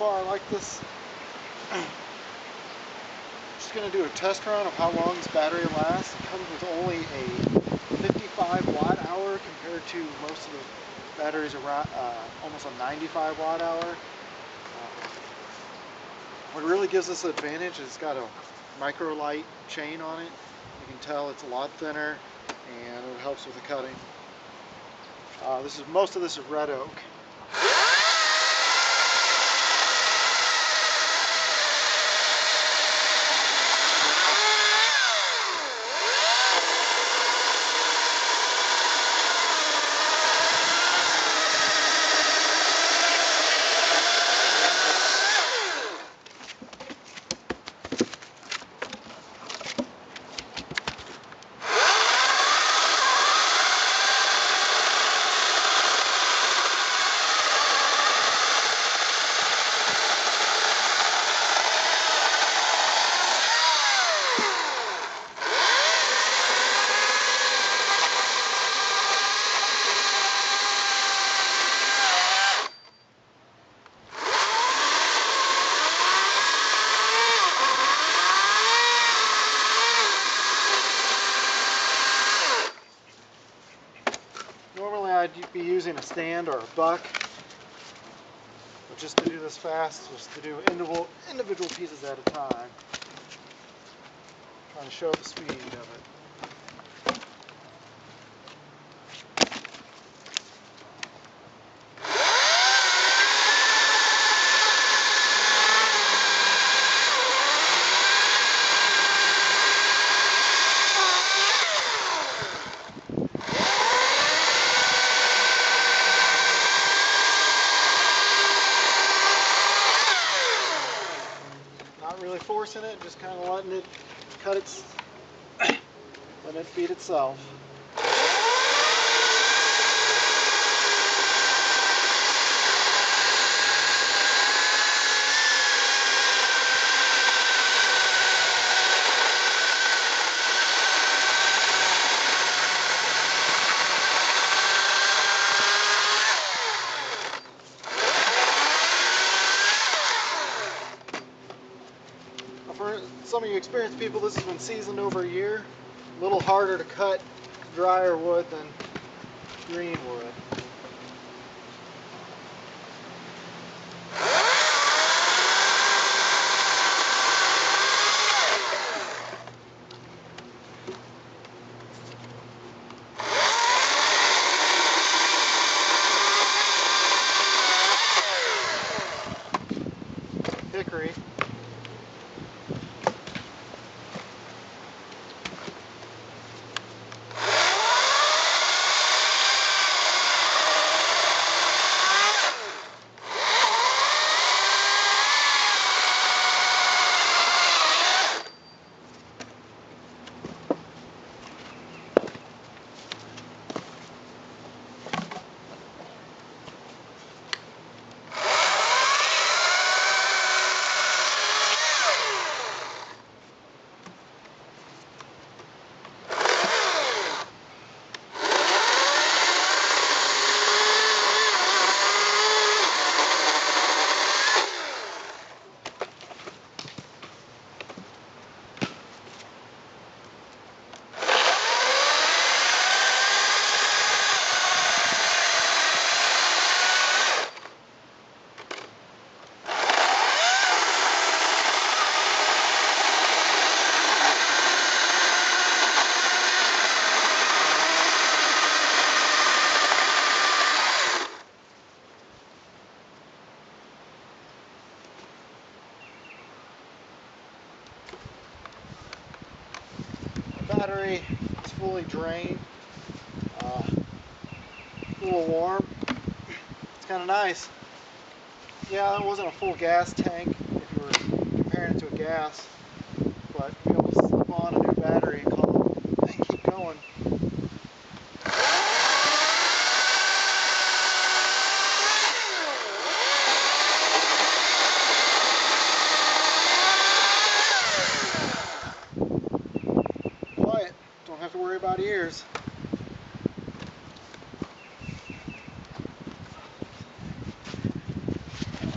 far. I like this. Just going to do a test run of how long this battery lasts. It comes with only a 55 watt hour compared to most of the batteries around almost a 95 watt hour. What really gives this advantage is it's got a micro light chain on it. You can tell it's a lot thinner and it helps with the cutting. Most of this is red oak. Normally I'd be using a stand or a buck, but just to do this fast, just to do individual pieces at a time. Trying to show the speed of it. Not really forcing it, just kind of letting it cut letting it feed itself. For some of you experienced people, this has been seasoned over a year. A little harder to cut drier wood than green wood. Hickory. Battery is fully drained, a little warm. It's kind of nice. Yeah, that wasn't a full gas tank if you were comparing it to a gas, but you be able to slip on a new battery and call it and keep going.